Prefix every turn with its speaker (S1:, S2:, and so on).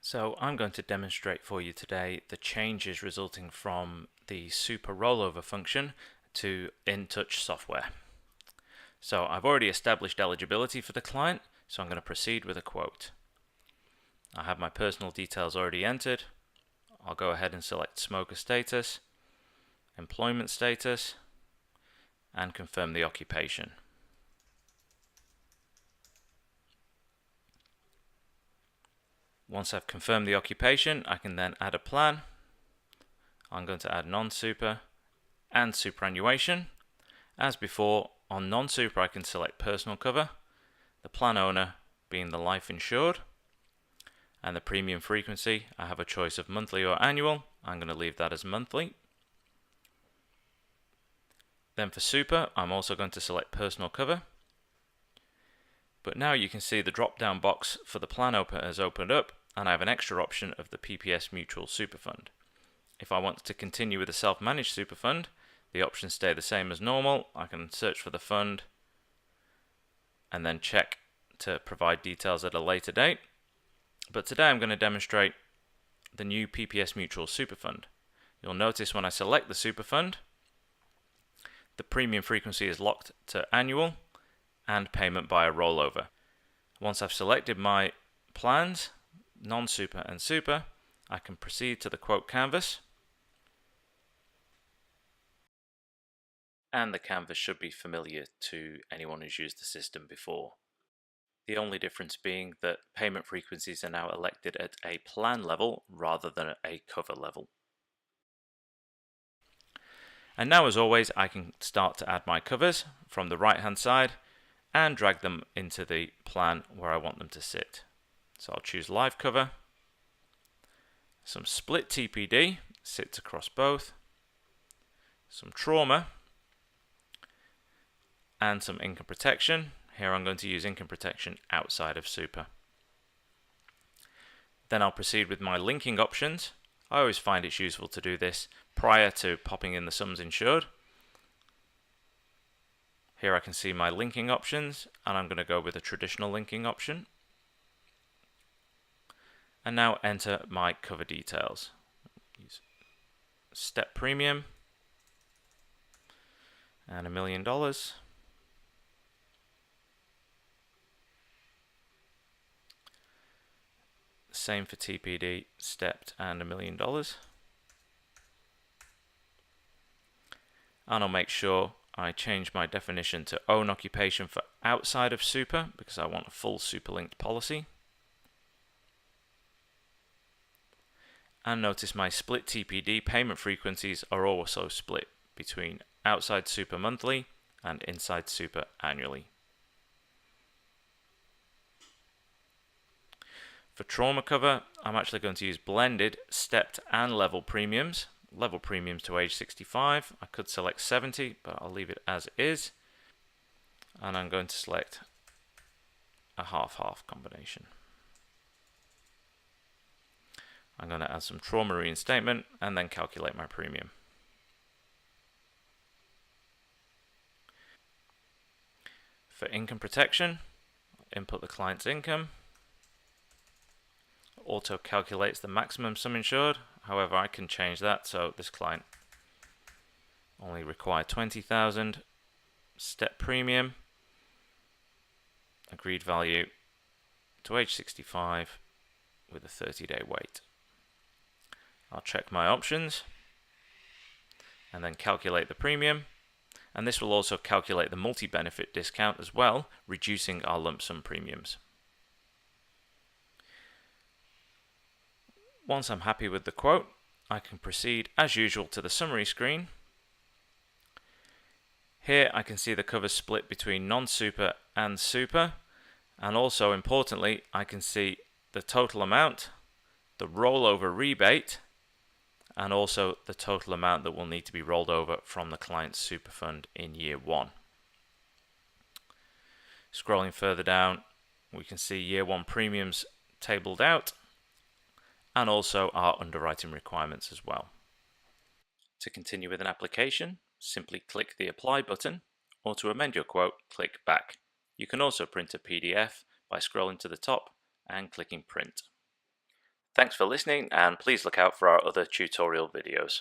S1: So I'm going to demonstrate for you today the changes resulting from the super rollover function to InTouch software. So I've already established eligibility for the client, so I'm going to proceed with a quote. I have my personal details already entered. I'll go ahead and select smoker status, employment status, and confirm the occupation. Once I've confirmed the occupation, I can then add a plan. I'm going to add non-super and superannuation. As before, on non-super I can select personal cover, the plan owner being the life insured, and the premium frequency I have a choice of monthly or annual. I'm going to leave that as monthly. Then for super, I'm also going to select personal cover. But now you can see the drop down box for the plan opener has opened up, and I have an extra option of the PPS Mutual Super Fund. If I want to continue with the self-managed super fund, the options stay the same as normal. I can search for the fund and then check to provide details at a later date. But today I'm going to demonstrate the new PPS Mutual Super Fund. You'll notice when I select the super fund, the premium frequency is locked to annual and payment by a rollover. Once I've selected my plans, non-super and super, I can proceed to the quote canvas. And the canvas should be familiar to anyone who's used the system before. The only difference being that payment frequencies are now elected at a plan level rather than at a cover level. And now, as always, I can start to add my covers from the right hand side and drag them into the plan where I want them to sit. So I'll choose live cover, some split TPD sits across both, some trauma, and some income protection. Here I'm going to use income protection outside of super. Then I'll proceed with my linking options. I always find it's useful to do this prior to popping in the sums insured. Here I can see my linking options, and I'm going to go with a traditional linking option. And now enter my cover details. Use step premium and $1 million. Same for TPD, stepped, and $1 million. And I'll make sure I change my definition to own occupation for outside of super because I want a full super linked policy. And notice my split TPD payment frequencies are also split between outside super monthly and inside super annually. For trauma cover, I'm actually going to use blended, stepped and level premiums. Level premiums to age 65. I could select 70, but I'll leave it as is. And I'm going to select a half-half combination. I'm going to add some trauma reinstatement and then calculate my premium. For income protection, input the client's income. Auto calculates the maximum sum insured. However, I can change that, so this client only require 20,000. Step premium, agreed value to age 65 with a 30-day wait. I'll check my options and then calculate the premium, and this will also calculate the multi-benefit discount as well, reducing our lump sum premiums. Once I'm happy with the quote, I can proceed as usual to the summary screen. Here I can see the covers split between non-super and super, and also importantly I can see the total amount, the rollover rebate, and also the total amount that will need to be rolled over from the client's super fund in year one. Scrolling further down, we can see year one premiums tabled out, and also our underwriting requirements as well. To continue with an application, simply click the Apply button, or to amend your quote, click Back. You can also print a PDF by scrolling to the top and clicking Print. Thanks for listening, and please look out for our other tutorial videos.